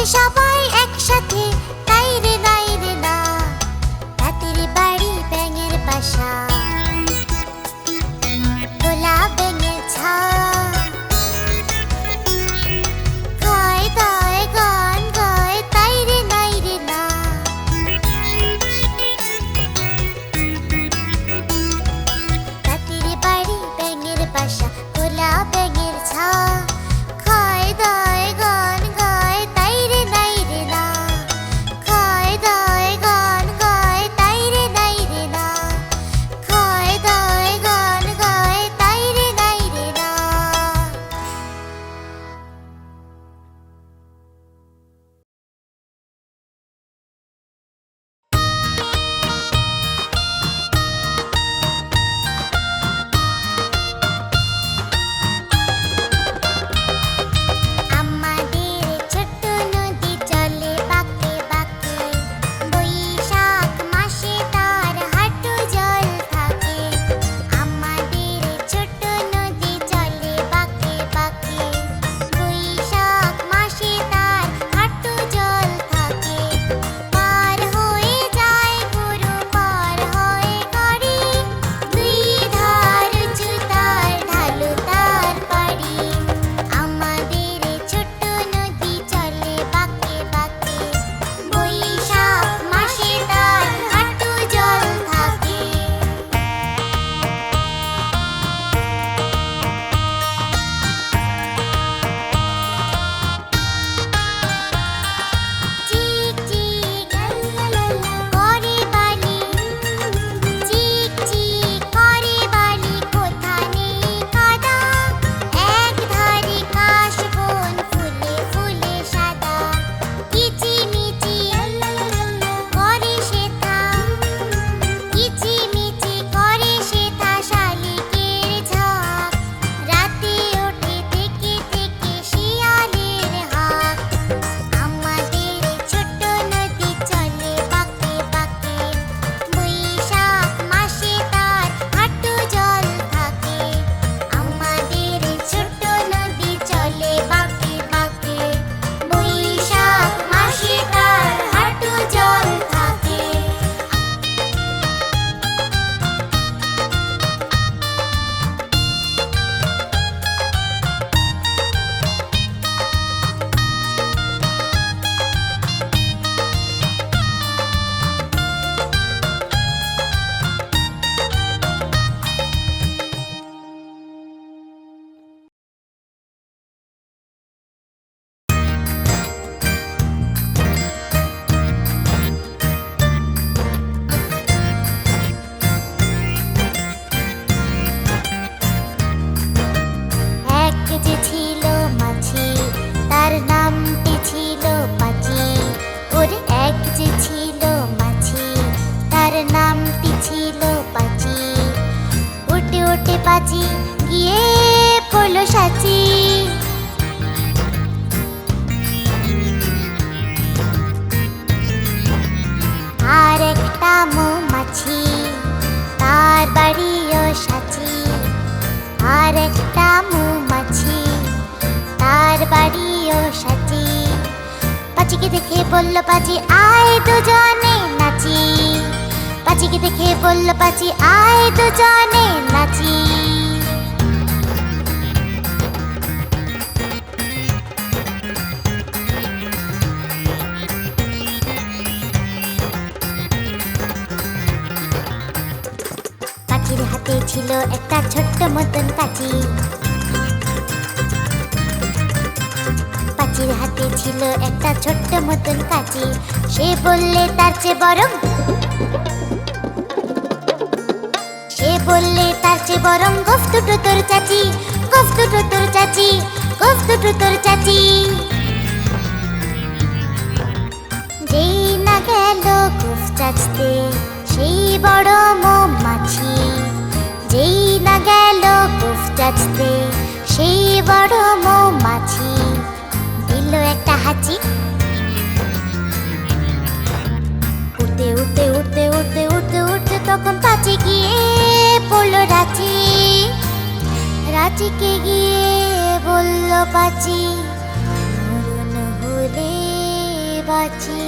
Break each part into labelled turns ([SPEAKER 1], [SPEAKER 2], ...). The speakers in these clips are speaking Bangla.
[SPEAKER 1] সবাই একসাথে, নাই রে না, রাতের বাড়ি ব্যাঙের বাসা, গোলা ব্যাঙের ছা, খায় দায় গান গায়, তাই রে নাই রে না। রাতের বাড়ি ব্যাঙের বাসা, গোলা ব্যাঙের ছা, খায় দায় গান গায়, তাই রে নাই রে না। খায় দায় গান গায়, তাই রে নাই রে না। খায় দায় গান গায়, তাই রে নাই রে না। আমাদের ছোট্ট নদী চলে বাঁকে বাঁকে, বৈশাখ মাসে তার হাঁটু জল থাকে। আমাদের ছোট্ট নদী চলে বাঁকে বাঁকে, বৈশাখ মাসে তার হাঁটু জল থাকে। পার হয়ে যায় গরু, পার হয় গাড়ি, দুই ধার উঁচু তার, ঢালু তার পাড়ি। আমাদের ছোট্ট নদী চলে বাঁকে বাঁকে, বৈশাখ মাসে তার হাঁটু জল থাকে। চিক চিক করে বালি, চিক চিক করে বালি, কোথা নেই কাদা, এক ধারে কাশবন ফুলে ফুলে সাদা। কিচিমিচি করে সেথা, কিচিমিচি করে সেথা, শালিকের ঝাঁক, রাতে ওঠে থেকে থেকে শিয়ালের হাঁক। আমাদের ছোট্ট নদী চলে বাঁকে বাঁকে, বৈশাখ মাসে তার হাঁটু জল থাকে। আমাদের ছোট্ট নদী চলে বাঁকে বাঁকে, বৈশাখ মাসে তার হাঁটু জল থাকে। এক যে ছিল মাছি, তার নামটি ছিল পাঁচি। ওরে এক যে ছিল মাছি, তার নামটি ছিল পাঁচি। উঠে উঠে পাঁচি গিয়ে পড়লো সাচি। আর একটা মৌমাছি, তার বাড়িও সাচি। আর একটা মৌমাছি, তার বাড়িও সাচি। পাঁচিকে দেখে বলল পাঁচি, আয় দুজনে নাচি। পাঁচিকে দেখে বলল পাঁচি, আয় দুজনে নাচি। পাঁচির হাতে ছিল একটা ছোট্ট মতন কাঁচি। পাঁচির হাতে ছিল একটা ছোট্ট মতন কাঁচি। সে বললে তার চেয়ে বরং, সে বললে তার চেয়ে বরং, গোফ দুটো তোর চাচি, গোফ দুটো তোর চাচি, গোফ দুটো তোর চাচি। যেই না গেল গোফ চাচতে, সেই বড় মৌমাছি। যেই না গেল গোফ চাচতে, সেই বড় মৌমাছি। দিল একটা হাঁচি, উঠতে উঠতে উঠতে উঠতে উঠতে উঠতে তখন পাঁচি গিয়ে পড়লো রাঁচি। রাঁচিকে গিয়ে বলল পাঁচি, মরণ হলে বাঁচি।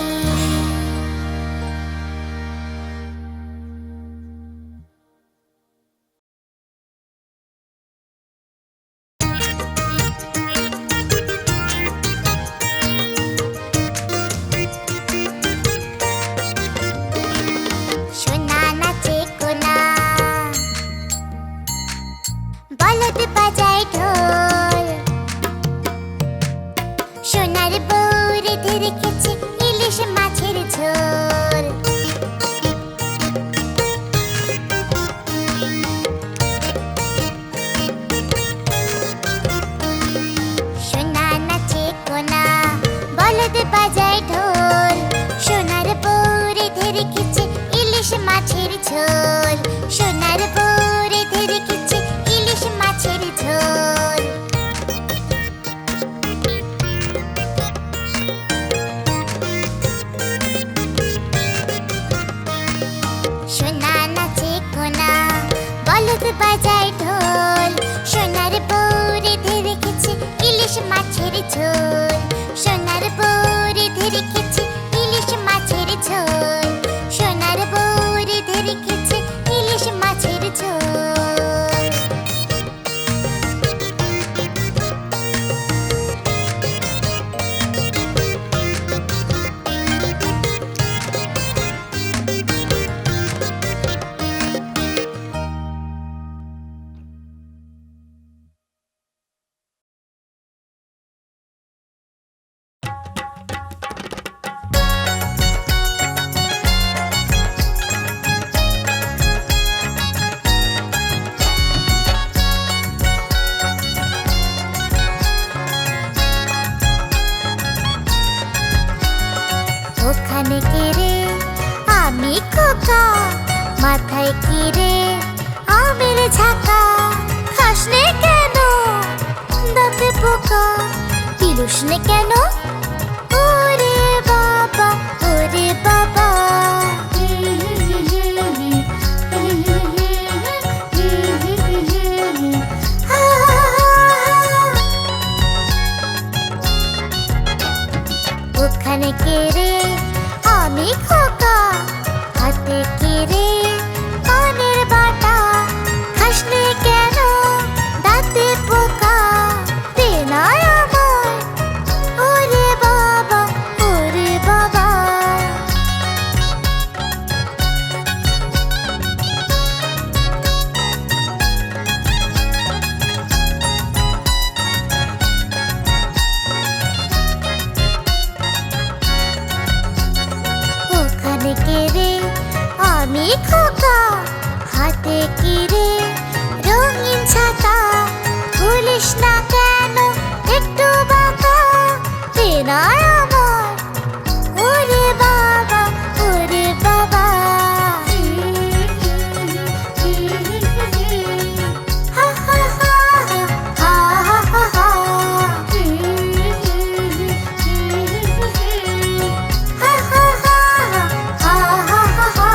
[SPEAKER 1] সোনা নাচে কোনা, বলদ বাজায় ঢোল। সোনার বউ রেঁধে রেখেছে ইলিশ মাছের ঝোল। সোনা নাচে কোনা, বলদ বাজায় ঢোল। সোনার বউ রেঁধে রেখেছে ইলিশ মাছের ঝোল। সোনার বউ রেঁধে রেখেছে ইলিশ মাছের ঝোল। সোনা নাচে কোনা, বলদ বাজায় ঢোল। সোনার বউ রেঁধে রেখেছে ইলিশ মাছের ঝোল। সোনার বউ রেঁধে রেখেছে ইলিশ মাছের ঝোল। সোনার বউ রেঁধে রেখেছে ইলিশ মাছের ঝোল। ওখানে কে রে? আমি খোকা। মাথায় কি রে? আমের ঝাঁকা। খাসনে কেন? দাঁতে পোকা। তিলুসনে কেন? ওরে বাবা, ওরে বাবা। ওখানে কে রে? আমি খোকা। হাতে কি রে? পানের বাটা। খাসনে কেন? দাঁতে পোকা। দে না আমায়। ওরে বাবা, ওরে বাবা। ওখানে কে রে? আমি খোকা। হাতে কি রে? রঙিন ছাতা। ভুলিস না কেন একটু বাঁকা। দে না আমায়। ওরে বাবা, ওরে বাবা। হা হা হা হা হা হা হা। হা হা হা হা হা হা হা।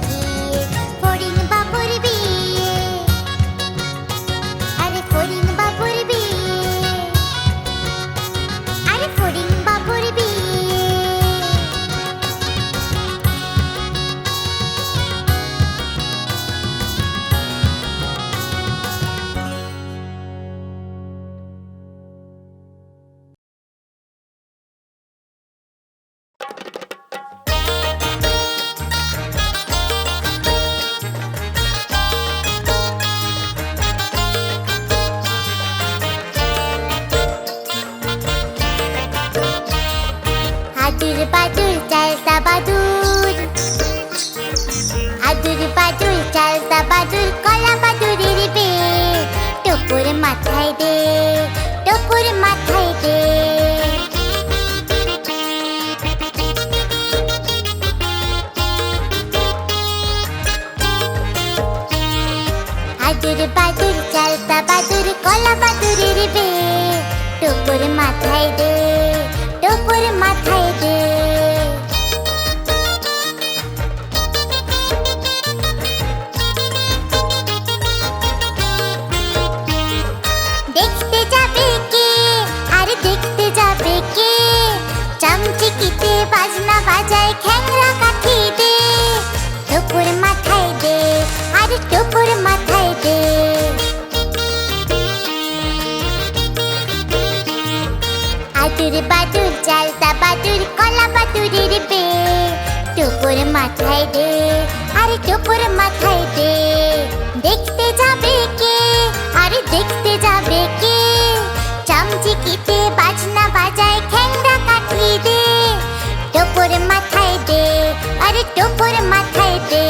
[SPEAKER 1] গিয়ে ফড়িং বাবুর বিয়ে, আরে ফড়িং বাবুর বিয়ে, আরে ফড়িং বাবুর বিয়ে। আদুর বাদুর চালতা বাদুর, আদুর বাদুর চালতা বাদুর কলা বাদুরের বিয়ে, টুপুর মাথায় দে, টুপুর মাথায় দে। আদুর বাদুর চালতা বাদুর কলা বাদুরের বিয়ে, টুপুর মাথায় দে, টুপুর মাথায় দে। দেখতে যাবে কে, আরে দেখতে যাবে কে, চামচিকিতে বাজনা বাজায় খ্যাংরা কাঠি দে, টুপুর মাথায় দে, আরে টুপুর মাথায় দে। আদুর বাদুর চালতা বাদুর কলা বাদুরের বিয়ে, টুপুর মাথায় দে, আরে টুপুর মাথায় দে। দেখতে যাবে কে, আরে দেখতে যাবে কে, চামচিকিতে বাজনা বাজায় খ্যাংরা কাঠি দে, টুপুর মাথায় দে, আরে টুপুর মাথায় দে।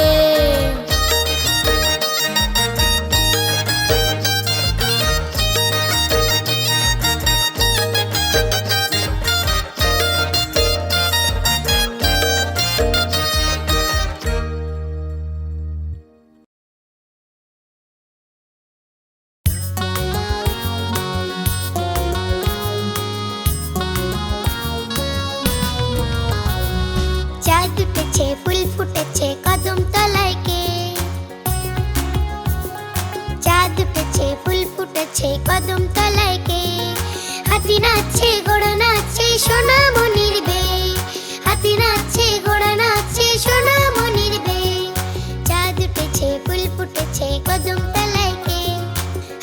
[SPEAKER 1] চাঁদ উঠেছে ফুল ফুটেছে কদম তলায় কে, চাঁদ উঠেছে ফুল ফুটেছে কদম তলায় কে, হাতি নাচছে ঘোড়া নাচছে সোনা মনির বে, হাতি নাচছে ঘোড়া নাচছে সোনা মনির বে। চাঁদ উঠেছে ফুল ফুটেছে কদম তলায় কে,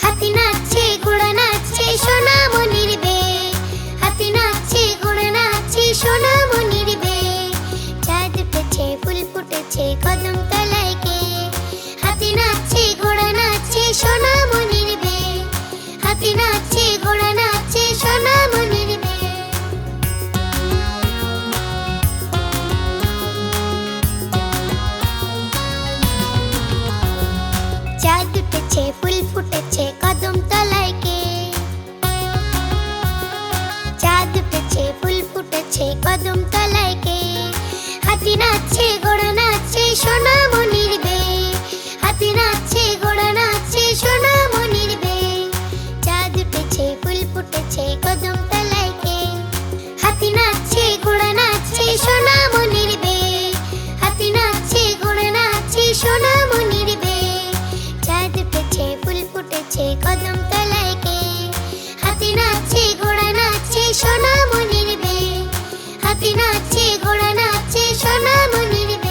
[SPEAKER 1] হাতি নাচছে ঘোড়া নাচছে সোনা মনির বে, হাতি নাচছে ঘোড়া নাচছে সোনা মনির বে। চাঁদ উঠেছে ফুল ফুটেছে কদম তলায় কে, হাতি নাচছে ঘোড়া নাচছে সোনা মনির বে, হাতি নাচছে ঘোড়া নাচছে সোনা মনির বে। চাঁদ উঠেছে ফুল ফুটেছে কদম তলায় কে, চাঁদ উঠেছে ফুল ফুটেছে কদম তলায় কে, হাতি নাচছে ঘোড়া নাচছে সোনা মনির বে, হাতি নাচছে ঘোড়া নাচছে সোনা মনির বে। চাঁদ উঠেছে ফুল ফুটেছে কদম তলায় কে, হাতি নাচছে ঘোড়া নাচছে সোনা মনির বে, হাতি নাচছে ঘোড়া নাচছে সোনা মনির বে। চাঁদ উঠেছে ফুল ফুটেছে কদম তলায় কে, হাতি নাচছে ঘোড়া নাচছে সোনা মনির বে, হাতি নাচছে ঘোড়া নাচছে সোনা মনির বে।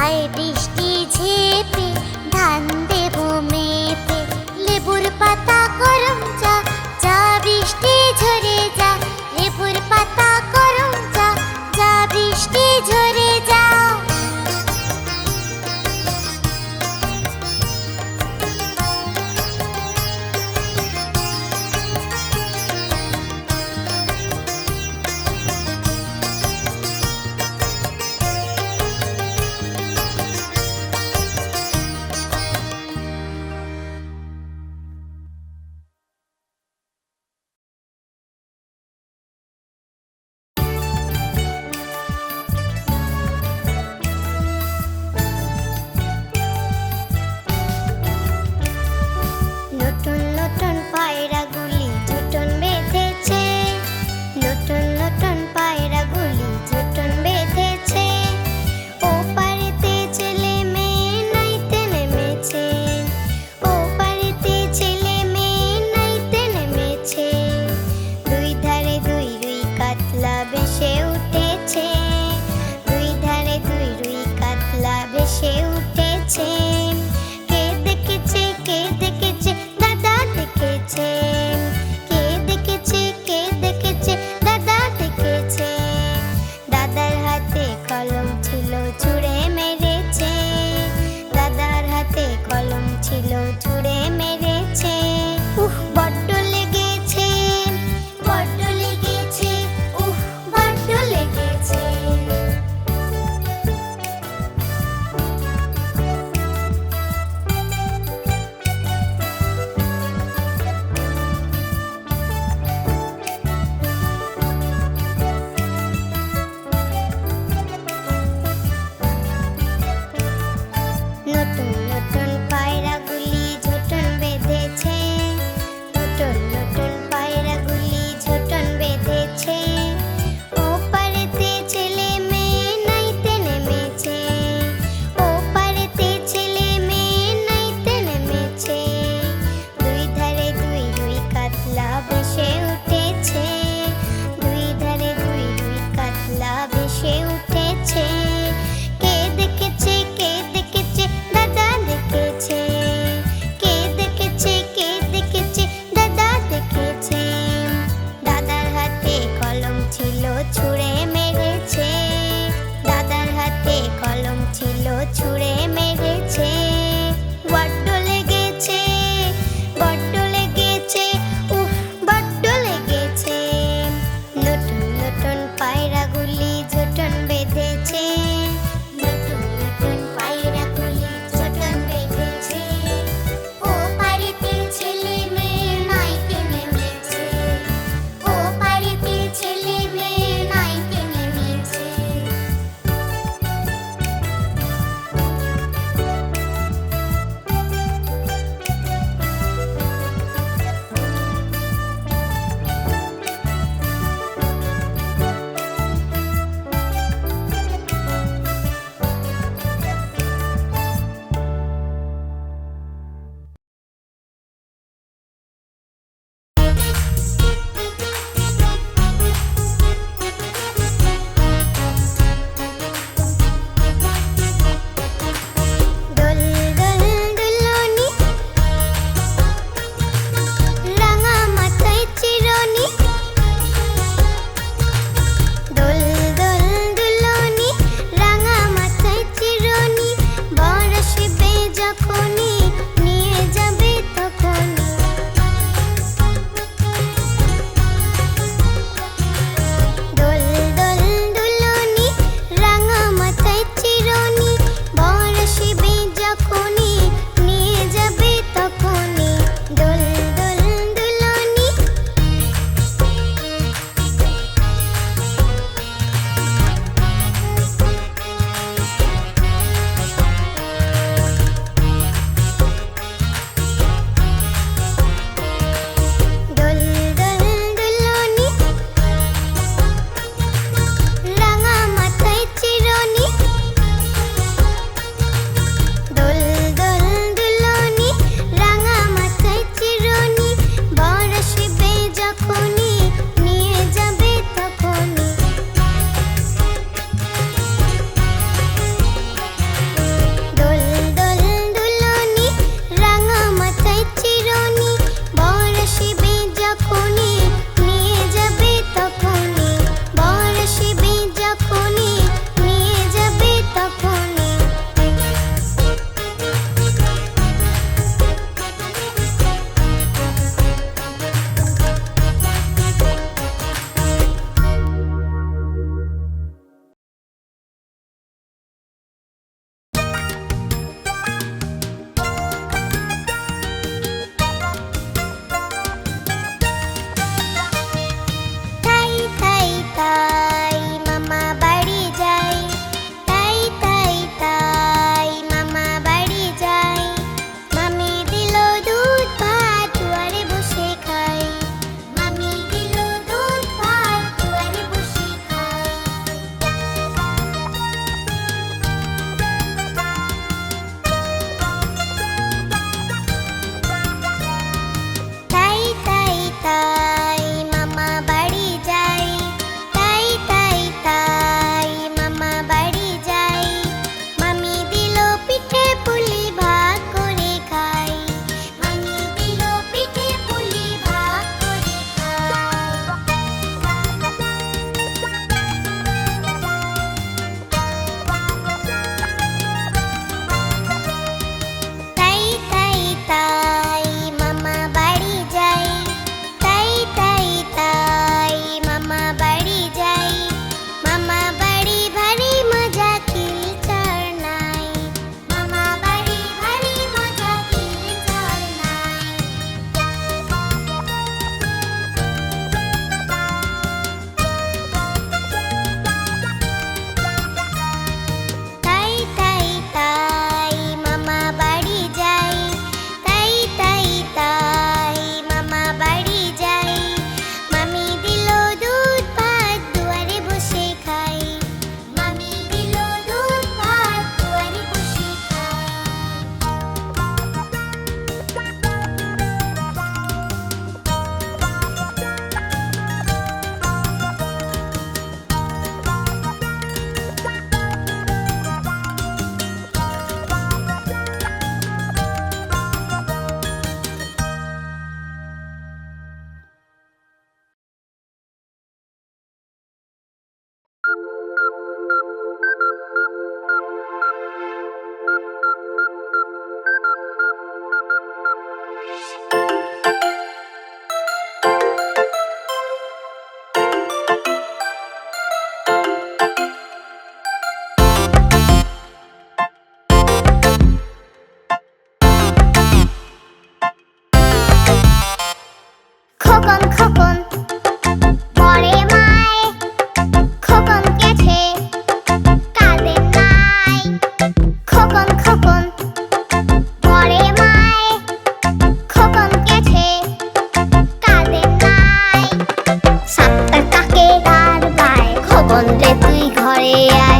[SPEAKER 1] হায় বৃষ্টি ঝেপে ধান দেব মেপে, লেবুর পাতা গরম চা, যা বৃষ্টি ঝরে যা, লেবুর পাতা গরম চা, যা বৃষ্টি ঝরে যা।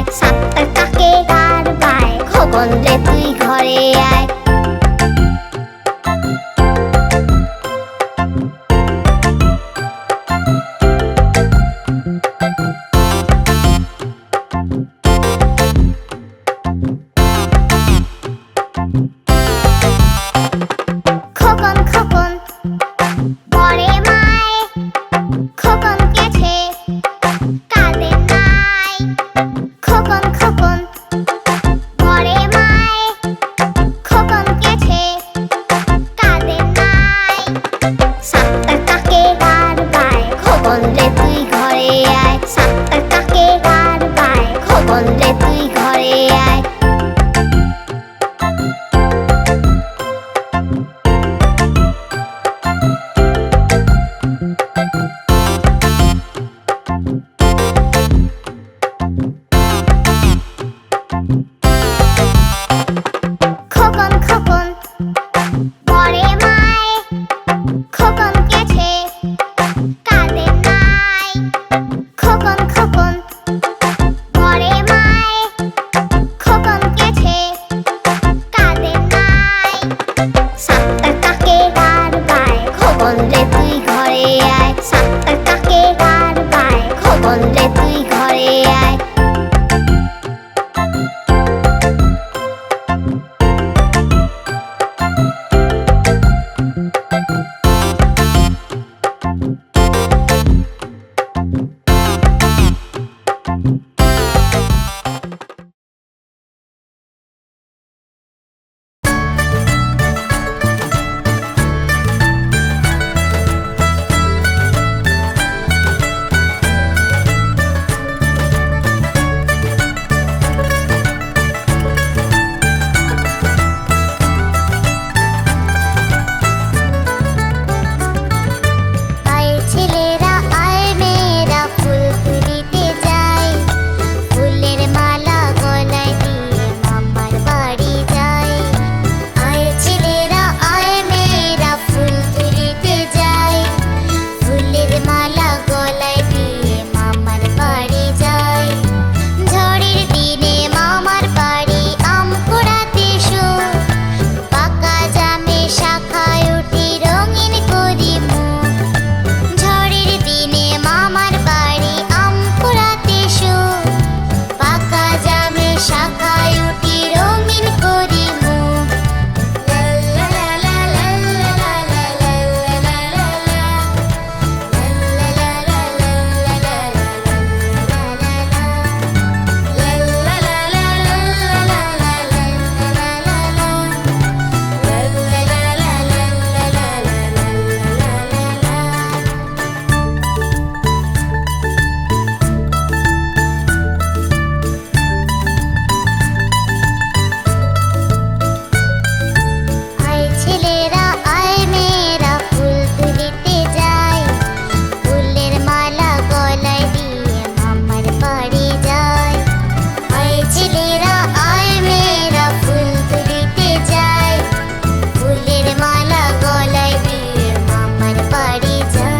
[SPEAKER 1] আয়, সাতটার কাকে তার পায়, খোকন রে তুই ঘরে আয়। খোকন খোকন বলে মায়, খোকন গেছে কাঁদে নাই। খোকন খোকন বলে মায়, খোকন গেছে কাঁদে নাই। সাতটার কাকে তার পায়, খোকন রে তুই ঘরে আয়, সাতটার কাকে তার পায়, খোকন রে তুই ঘরে আয়। খোকন খোকন বলে মায়, খোকন গেছে কাঁদে নাই। খোকন খোকন বলে মায়, খোকন গেছে কাঁদে নাই। সাতটার কাকে তার পায়, খোকন রে তুই ঘরে আয়, সাতটার কাকে তার পায়, খোকন রে তুই ঘরে আয়। আয় ছেলেরা আয় মেয়েরা ফুল তুলিতে যায়, ফুলের মালা গলায় দিয়ে মামার বাড়ি যায়। আয় ছেলেরা আয় মেয়েরা ফুল তুলিতে যায়, ফুলের মালা গলায় দিয়ে মামার বাড়ি যায়। ঝড়ের দিনে মামার বাড়ি আম কুড়াতে এসো, পাকা জামে শাখায় উঠি রঙিন করি মুখ। ঝড়ের দিনে মামার বাড়ি আম কুড়াতে এসো, পাকা জামে শাখায় উঠি রঙিন করি মুখ। লা লা লা লা লা লা লা লা লা লা আয় ছেলেরা আয় মেয়েরা ফুল তুলিতে যায়, ফুলের মালা গলায় দিয়ে মামার বাড়ি যায়। আয় ছেলেরা আয় মেয়েরা ফুল তুলিতে যায়, ফুলের মালা গলায় দিয়ে মামার বাড়ি যায়।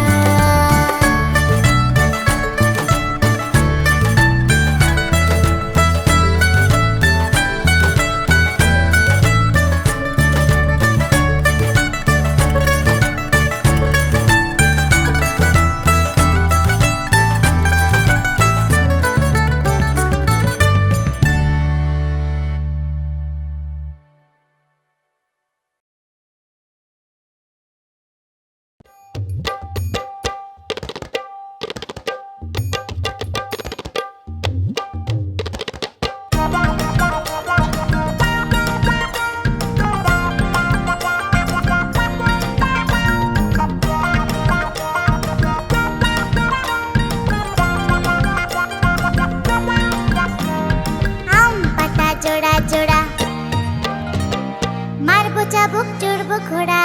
[SPEAKER 1] আম পাতা জোড়া জোড়া, মারবো চাবুক চড়বো ঘোড়া।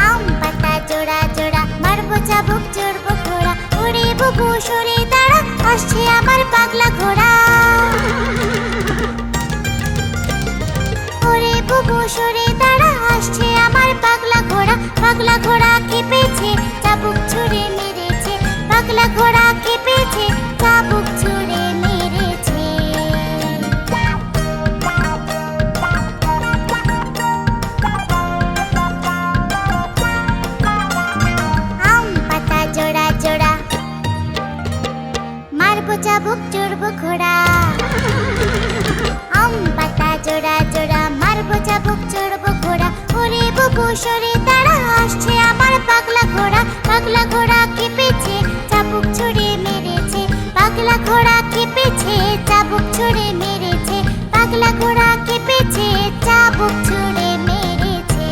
[SPEAKER 1] আম পাতা জোড়া জোড়া, মারবো চাবুক চড়বো ঘোড়া। ওরে বুবু সরে দাঁড়া, আসছে আমার পাগলা ঘোড়া। ওরে বুবু সরে দাঁড়া, আসছে আমার পাগলা ঘোড়া। পাগলা ঘোড়া কেঁপেছে, চাবুক ছুঁড়ে মেরেছে, পাগলা ঘোড়া কেঁপেছে। মারবো চাবুক চড়বো ঘোড়া আম পাতা জোড়া জোড়া মারবো চাবুক চড়বো ঘোড়া ওরে বুবু সরে তারা আসছে আমার পাগলা ঘোড়া কেঁপেছে চাবুক ছুড়ে মেরেছে পাগলা ঘোড়া কেঁপেছে চাবুক ছুড়ে মেরেছে পাগলা ঘোড়া কেঁপেছে চাবুক ছুড়ে মেরেছে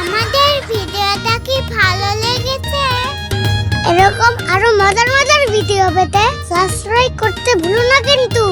[SPEAKER 1] আমাদের ভিডিওটা কি ভালো লেগেছে এরকম আরো মজার মজার ভিডিও পেতে সাবস্ক্রাইব করতে ভুলো না কিন্তু।